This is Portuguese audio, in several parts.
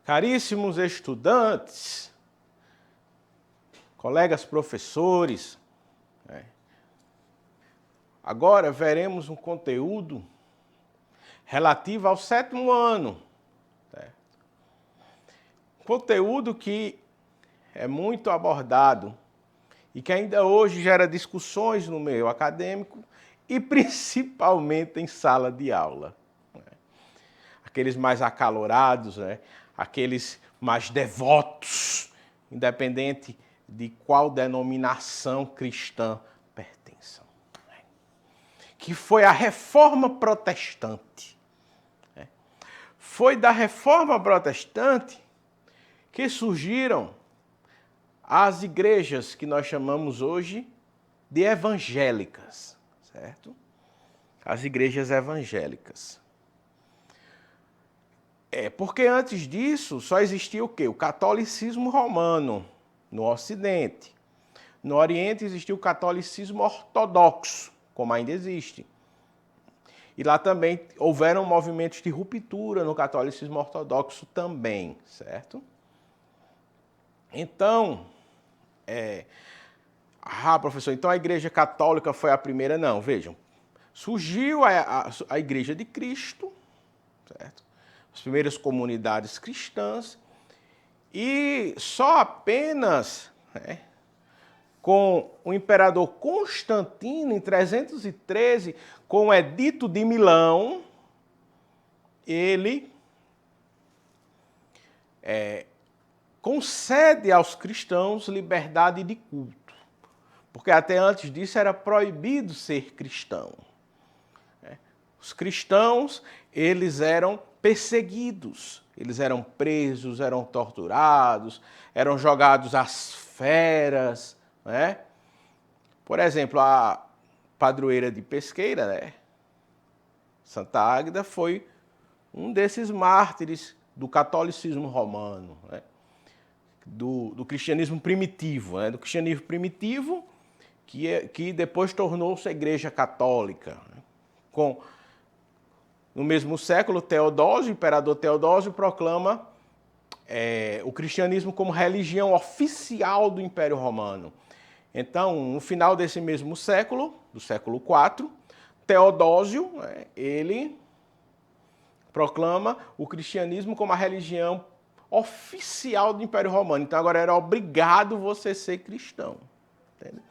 Caríssimos estudantes, colegas professores, agora veremos um conteúdo relativo ao 7º ano. Conteúdo que é muito abordado e que ainda hoje gera discussões no meio acadêmico e principalmente em sala de aula. Aqueles mais acalorados, aqueles mais devotos, independente de qual denominação cristã pertençam. Que foi a Reforma Protestante. Foi da Reforma Protestante que surgiram as igrejas que nós chamamos hoje de evangélicas, certo? As igrejas evangélicas. Porque antes disso só existia o quê? O catolicismo romano no Ocidente. No Oriente existia o catolicismo ortodoxo, como ainda existe. E lá também houveram movimentos de ruptura no catolicismo ortodoxo também, certo? Então, professor, então a Igreja Católica foi a primeira? Não, vejam. Surgiu a Igreja de Cristo, certo? As primeiras comunidades cristãs, e só apenas com o imperador Constantino, em 313, com o Edito de Milão, ele concede aos cristãos liberdade de culto, porque até antes disso era proibido ser cristão. Os cristãos, eles eram perseguidos, eles eram presos, eram torturados, eram jogados às feras, Por exemplo, a padroeira de Pesqueira, Santa Águeda, foi um desses mártires do catolicismo romano, do cristianismo primitivo, do cristianismo primitivo que depois tornou-se a Igreja Católica, no mesmo século, Teodósio, o imperador Teodósio, proclama o cristianismo como religião oficial do Império Romano. Então, no final desse mesmo século, do século IV, Teodósio, ele proclama o cristianismo como a religião oficial do Império Romano. Então, agora era obrigado você ser cristão. Entende?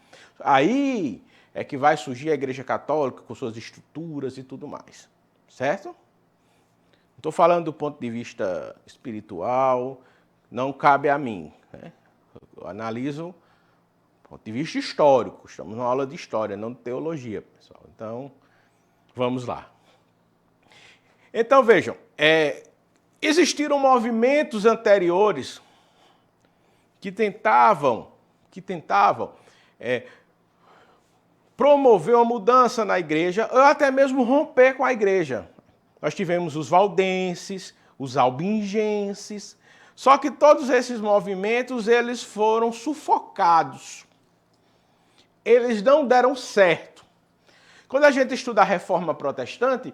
Aí é que vai surgir a Igreja Católica com suas estruturas e tudo mais. Certo? Não estou falando do ponto de vista espiritual, não cabe a mim. Eu analiso do ponto de vista histórico. Estamos numa aula de história, não de teologia, pessoal. Então, vamos lá. Então, vejam, existiram movimentos anteriores que tentavam promover uma mudança na igreja, ou até mesmo romper com a igreja. Nós tivemos os valdenses, os albingenses, só que todos esses movimentos, eles foram sufocados. Eles não deram certo. Quando a gente estuda a Reforma Protestante,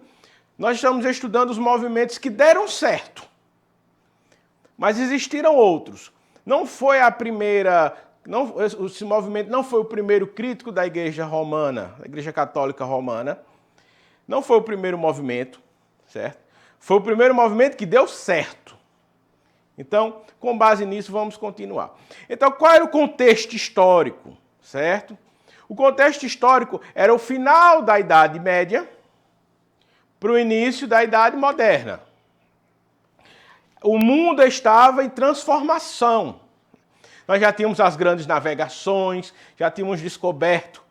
nós estamos estudando os movimentos que deram certo. Mas existiram outros. Não foi a primeira... esse movimento não foi o primeiro crítico da Igreja Romana, da Igreja Católica Romana. Não foi o primeiro movimento, certo? Foi o primeiro movimento que deu certo. Então, com base nisso, vamos continuar. Então, qual era o contexto histórico, certo? O contexto histórico era o final da Idade Média para o início da Idade Moderna. O mundo estava em transformação. Nós já tínhamos as grandes navegações, já tínhamos descoberto,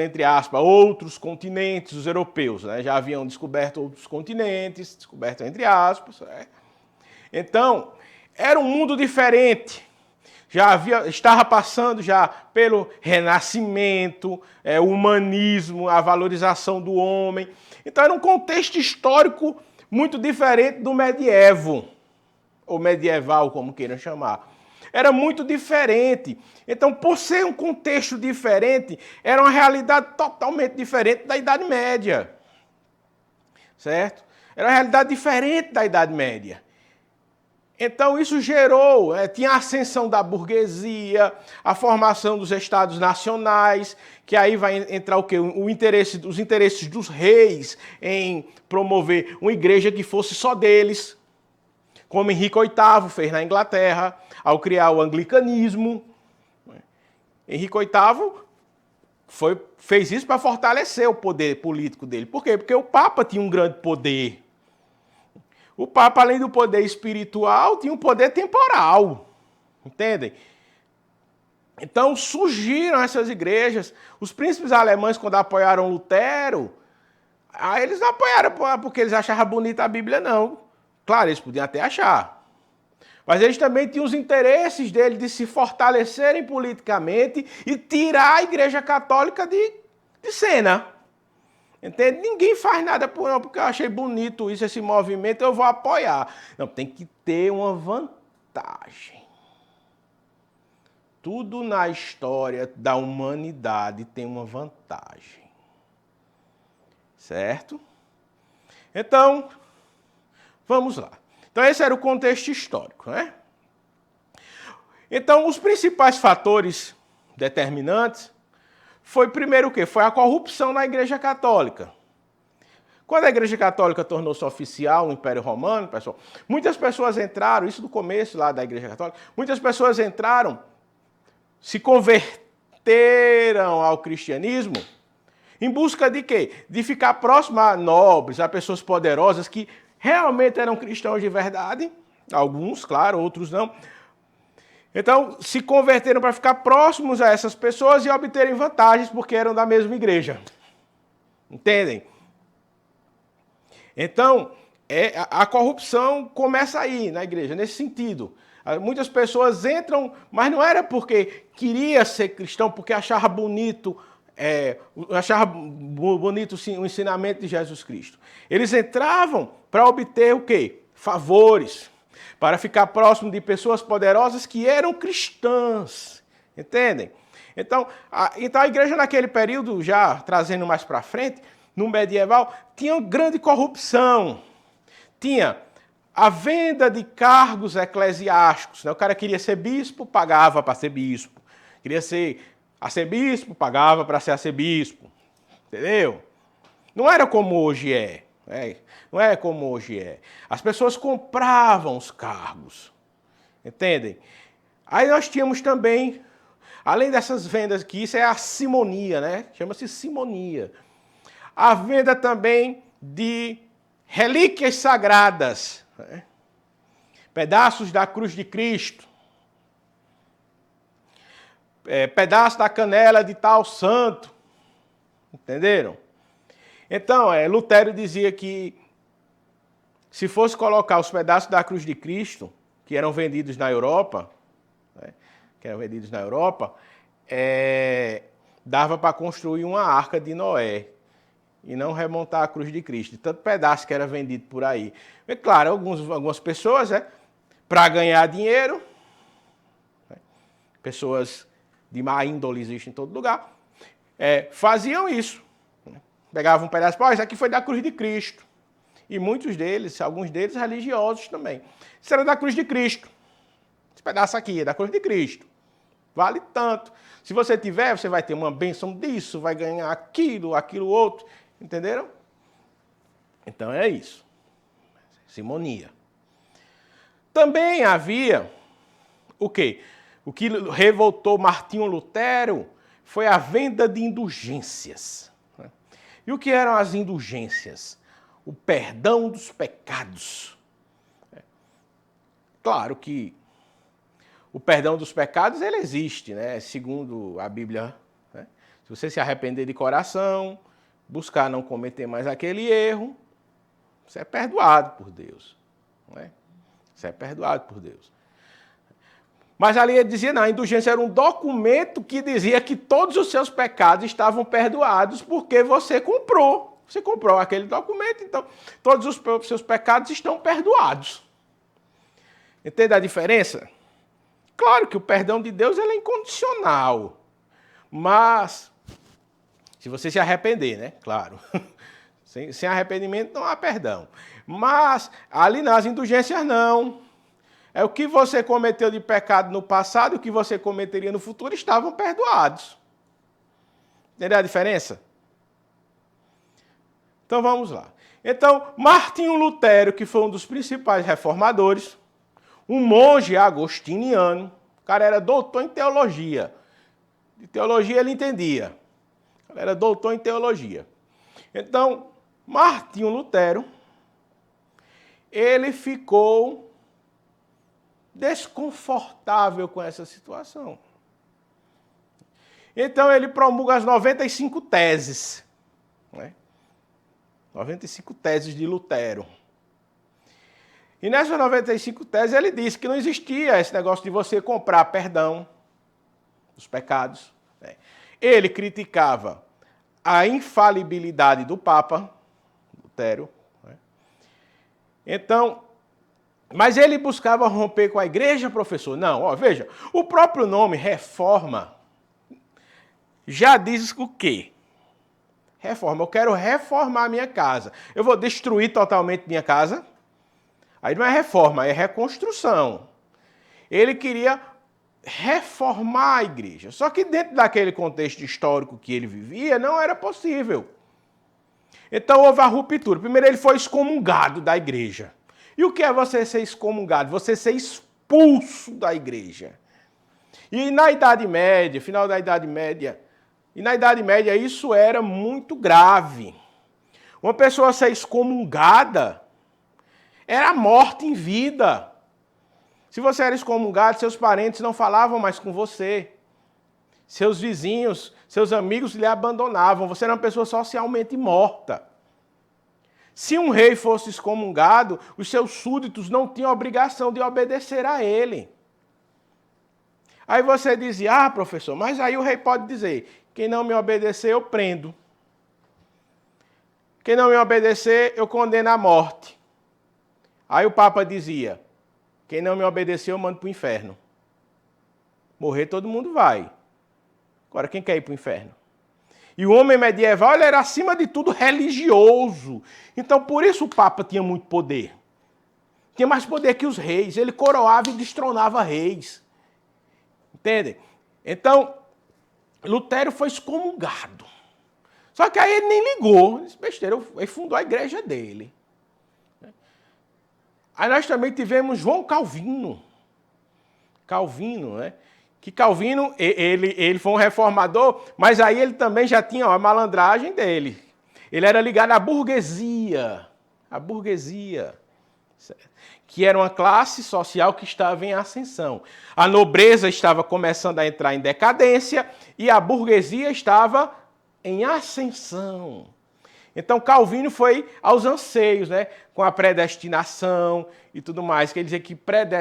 entre aspas, outros continentes, os europeus, já haviam descoberto outros continentes, descoberto entre aspas. Então, era um mundo diferente. Estava passando já pelo renascimento, o humanismo, a valorização do homem. Então, era um contexto histórico muito diferente do medievo, ou medieval, como queiram chamar. Era muito diferente. Então, por ser um contexto diferente, era uma realidade totalmente diferente da Idade Média. Certo? Era uma realidade diferente da Idade Média. Então isso gerou, tinha a ascensão da burguesia, a formação dos estados nacionais, que aí vai entrar o quê? Os interesses dos reis em promover uma igreja que fosse só deles, como Henrique VIII fez na Inglaterra, ao criar o anglicanismo. Henrique VIII fez isso para fortalecer o poder político dele. Por quê? Porque o Papa tinha um grande poder. O Papa, além do poder espiritual, tinha um poder temporal. Entendem? Então surgiram essas igrejas. Os príncipes alemães, quando apoiaram Lutero, aí eles não apoiaram porque eles achavam bonita a Bíblia, não. Claro, eles podiam até achar. Mas eles também tinham os interesses dele de se fortalecerem politicamente e tirar a Igreja Católica de cena. Entende? Ninguém faz nada porque eu achei bonito isso, esse movimento, eu vou apoiar. Não, tem que ter uma vantagem. Tudo na história da humanidade tem uma vantagem. Certo? Então, vamos lá. Então, esse era o contexto histórico, né? Então, os principais fatores determinantes foi, primeiro, o quê? Foi a corrupção na Igreja Católica. Quando a Igreja Católica tornou-se oficial no Império Romano, pessoal, muitas pessoas entraram, isso no começo lá da Igreja Católica, muitas pessoas entraram, se converteram ao cristianismo em busca de quê? De ficar próximo a nobres, a pessoas poderosas que realmente eram cristãos de verdade, alguns, claro, outros não. Então, se converteram para ficar próximos a essas pessoas e obterem vantagens porque eram da mesma igreja. Entendem? Então, a corrupção começa aí na igreja, nesse sentido. Muitas pessoas entram, mas não era porque queria ser cristão, porque achava bonito o ensinamento de Jesus Cristo. Eles entravam para obter o quê? Favores, para ficar próximo de pessoas poderosas que eram cristãs. Entendem? Então a igreja naquele período, já trazendo mais para frente, no medieval, tinha grande corrupção. Tinha a venda de cargos eclesiásticos. Né? O cara queria ser bispo, pagava para ser bispo. Queria ser arcebispo, pagava para ser arcebispo. Entendeu? Não era como hoje é. Não é como hoje é. As pessoas compravam os cargos. Entendem? Aí nós tínhamos também, além dessas vendas aqui, isso é a simonia, né? Chama-se simonia. A venda também de relíquias sagradas. Né? Pedaços da cruz de Cristo. Pedaço da canela de tal santo. Entenderam? Então, Lutero dizia que se fosse colocar os pedaços da cruz de Cristo, que eram vendidos na Europa, dava para construir uma arca de Noé e não remontar a cruz de Cristo. De tanto pedaço que era vendido por aí. E, claro, algumas pessoas, para ganhar dinheiro, pessoas de má índole existem em todo lugar, faziam isso. Pegavam um pedaço, isso aqui foi da cruz de Cristo. E muitos deles, alguns deles religiosos também. Isso era da cruz de Cristo. Esse pedaço aqui é da cruz de Cristo. Vale tanto. Se você tiver, você vai ter uma bênção disso, vai ganhar aquilo outro. Entenderam? Então é isso. Simonia. Também havia o quê? O que revoltou Martinho Lutero foi a venda de indulgências. E o que eram as indulgências? O perdão dos pecados. Claro que o perdão dos pecados, ele existe, né? Segundo a Bíblia. Né? Se você se arrepender de coração, buscar não cometer mais aquele erro, você é perdoado por Deus. Não é? Você é perdoado por Deus. Mas ali ele dizia, não, a indulgência era um documento que dizia que todos os seus pecados estavam perdoados porque você comprou. Você comprou aquele documento, então todos os seus pecados estão perdoados. Entende a diferença? Claro que o perdão de Deus ele é incondicional. Mas, se você se arrepender, né? Claro. Sem arrependimento não há perdão. Mas ali nas indulgências não. É o que você cometeu de pecado no passado e o que você cometeria no futuro estavam perdoados. Entendeu a diferença? Então vamos lá. Então, Martinho Lutero, que foi um dos principais reformadores, um monge agostiniano, o cara era doutor em teologia. De teologia ele entendia. Ele era doutor em teologia. Então, Martinho Lutero, ele ficou desconfortável com essa situação. Então, ele promulga as 95 teses. Né? 95 teses de Lutero. E nessas 95 teses ele disse que não existia esse negócio de você comprar perdão dos pecados. Né? Ele criticava a infalibilidade do Papa, Lutero. Né? Então, mas ele buscava romper com a igreja, professor? Não, ó, veja, o próprio nome reforma já diz o quê? Reforma. Eu quero reformar a minha casa. Eu vou destruir totalmente minha casa? Aí não é reforma, é reconstrução. Ele queria reformar a igreja. Só que dentro daquele contexto histórico que ele vivia, não era possível. Então houve a ruptura. Primeiro ele foi excomungado da igreja. E o que é você ser excomungado? Você ser expulso da igreja. E na Idade Média, final da Idade Média, isso era muito grave. Uma pessoa ser excomungada era a morte em vida. Se você era excomungado, seus parentes não falavam mais com você. Seus vizinhos, seus amigos lhe abandonavam. Você era uma pessoa socialmente morta. Se um rei fosse excomungado, os seus súditos não tinham obrigação de obedecer a ele. Aí você dizia, professor, mas aí o rei pode dizer, quem não me obedecer, eu prendo. Quem não me obedecer, eu condeno à morte. Aí o Papa dizia, quem não me obedecer, eu mando para o inferno. Morrer todo mundo vai. Agora, quem quer ir para o inferno? E o homem medieval ele era, acima de tudo, religioso. Então, por isso o Papa tinha muito poder. Tinha mais poder que os reis. Ele coroava e destronava reis. Entendem? Então, Lutero foi excomungado. Só que aí ele nem ligou. Ele disse, besteira, ele fundou a igreja dele. Aí nós também tivemos João Calvino. Calvino, né? Que Calvino, ele foi um reformador, mas aí ele também já tinha a malandragem dele. Ele era ligado à burguesia. A burguesia. Que era uma classe social que estava em ascensão. A nobreza estava começando a entrar em decadência e a burguesia estava em ascensão. Então, Calvino foi aos anseios, né, com a predestinação e tudo mais. Quer dizer que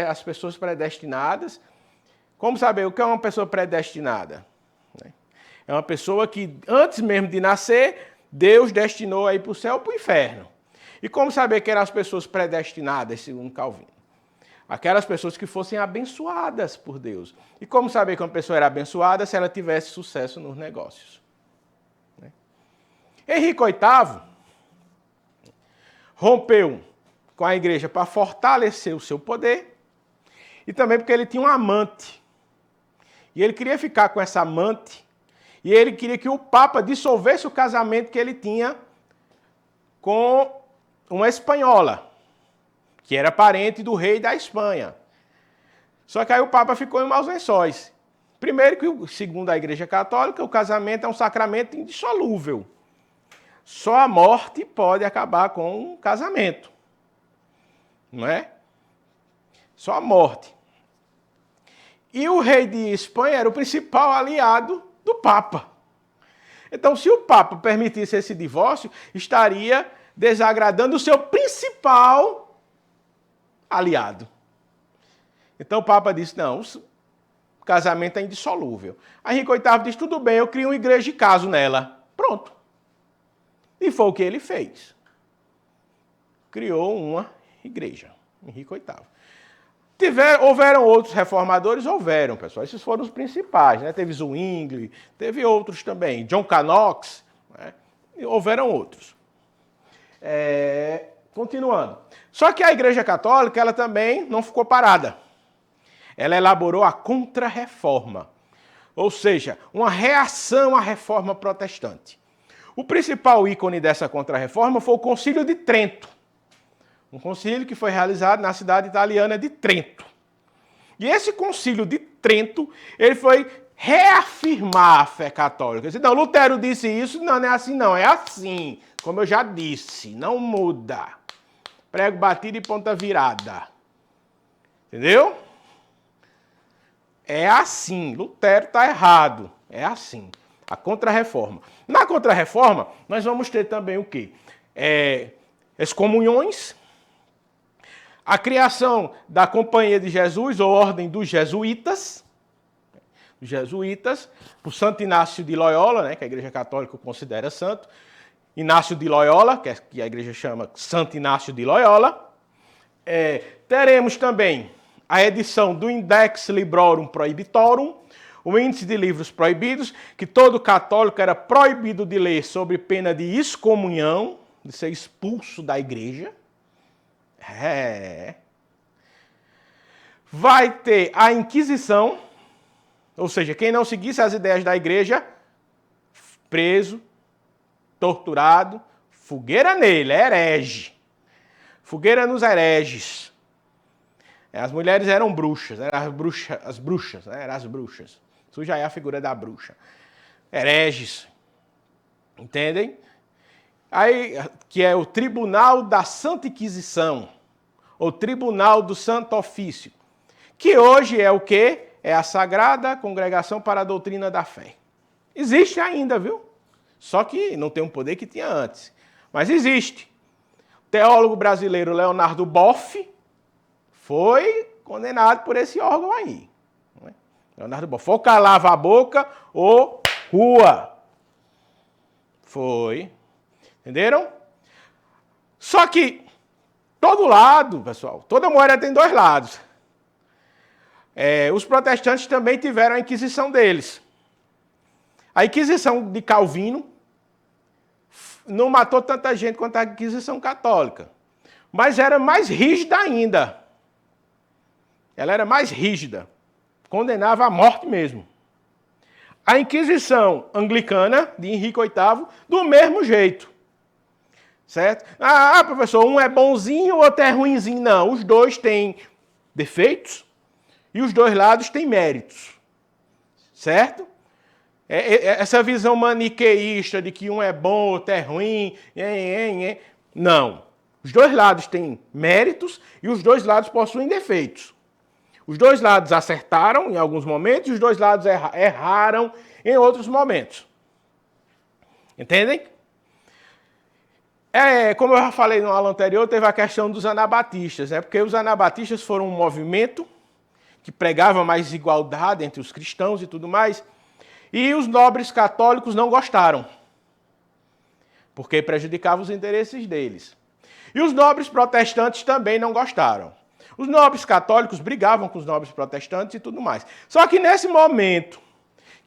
as pessoas predestinadas... Como saber o que é uma pessoa predestinada? É uma pessoa que, antes mesmo de nascer, Deus destinou a ir para o céu ou para o inferno. E como saber que eram as pessoas predestinadas, segundo Calvino? Aquelas pessoas que fossem abençoadas por Deus. E como saber que uma pessoa era abençoada se ela tivesse sucesso nos negócios? Henrique VIII rompeu com a igreja para fortalecer o seu poder e também porque ele tinha um amante. E ele queria ficar com essa amante e ele queria que o Papa dissolvesse o casamento que ele tinha com uma espanhola, que era parente do rei da Espanha. Só que aí o Papa ficou em maus lençóis. Primeiro que, segundo a Igreja Católica, o casamento é um sacramento indissolúvel. Só a morte pode acabar com um casamento. Não é? Só a morte. E o rei de Espanha era o principal aliado do Papa. Então, se o Papa permitisse esse divórcio, estaria desagradando o seu principal aliado. Então o Papa disse, não, o casamento é indissolúvel. Aí Henrique VIII disse, tudo bem, eu crio uma igreja de caso nela. Pronto. E foi o que ele fez. Criou uma igreja, Henrique VIII. Houveram outros reformadores? Houveram, pessoal. Esses foram os principais, né? Teve Zwingli, teve outros também. John Knox, né? E houveram outros. Continuando. Só que a Igreja Católica, ela também não ficou parada. Ela elaborou a Contra-Reforma, ou seja, uma reação à Reforma Protestante. O principal ícone dessa Contra-Reforma foi o Concílio de Trento, um concílio que foi realizado na cidade italiana de Trento. E esse Concílio de Trento, ele foi reafirmar a fé católica. Não, Lutero disse isso, não é assim não, é assim, como eu já disse, não muda. Prego batido e ponta virada. Entendeu? É assim, Lutero está errado, é assim, a Contra-Reforma. Na Contra-Reforma, nós vamos ter também o quê? Excomunhões, a criação da Companhia de Jesus, ou Ordem dos Jesuítas, por Santo Inácio de Loyola, né, que a Igreja Católica considera santo, Inácio de Loyola, que a Igreja chama Santo Inácio de Loyola. Teremos também a edição do Index Librorum Prohibitorum, o índice de livros proibidos, que todo católico era proibido de ler sob pena de excomunhão, de ser expulso da igreja. Vai ter a Inquisição, ou seja, quem não seguisse as ideias da igreja, preso, torturado, fogueira nele, herege. Fogueira nos hereges. As mulheres eram bruxas, eram as bruxas, né? Eram as bruxas. Isso já é a figura da bruxa. Hereges. Entendem? Aí, que é o Tribunal da Santa Inquisição, ou Tribunal do Santo Ofício, que hoje é o quê? É a Sagrada Congregação para a Doutrina da Fé. Existe ainda, viu? Só que não tem o poder que tinha antes. Mas existe. O teólogo brasileiro Leonardo Boff foi condenado por esse órgão aí. Leonardo Boff. Ou calava a boca ou rua. Foi. Entenderam? Só que todo lado, pessoal, toda moeda tem dois lados. Os protestantes também tiveram a Inquisição deles. A Inquisição de Calvino não matou tanta gente quanto a Inquisição Católica. Mas era mais rígida ainda. Ela era mais rígida. Condenava à morte mesmo. A Inquisição Anglicana, de Henrique VIII, do mesmo jeito. Certo? Professor, um é bonzinho, o outro é ruinzinho. Não, os dois têm defeitos e os dois lados têm méritos. Certo? Essa visão maniqueísta de que um é bom, outro é ruim, não. Os dois lados têm méritos e os dois lados possuem defeitos. Os dois lados acertaram em alguns momentos e os dois lados erraram em outros momentos. Entendem? Como eu já falei no aula anterior, teve a questão dos anabatistas, né? Porque os anabatistas foram um movimento que pregava mais igualdade entre os cristãos e tudo mais, e os nobres católicos não gostaram, porque prejudicava os interesses deles. E os nobres protestantes também não gostaram. Os nobres católicos brigavam com os nobres protestantes e tudo mais. Só que nesse momento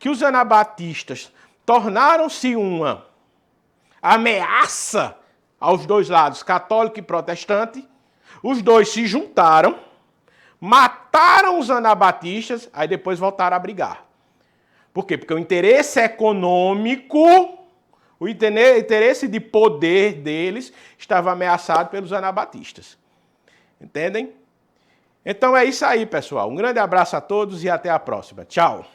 que os anabatistas tornaram-se uma ameaça aos dois lados, católico e protestante, os dois se juntaram, mataram os anabatistas, aí depois voltaram a brigar. Por quê? Porque o interesse econômico, o interesse de poder deles estava ameaçado pelos anabatistas. Entendem? Então é isso aí, pessoal. Um grande abraço a todos e até a próxima. Tchau!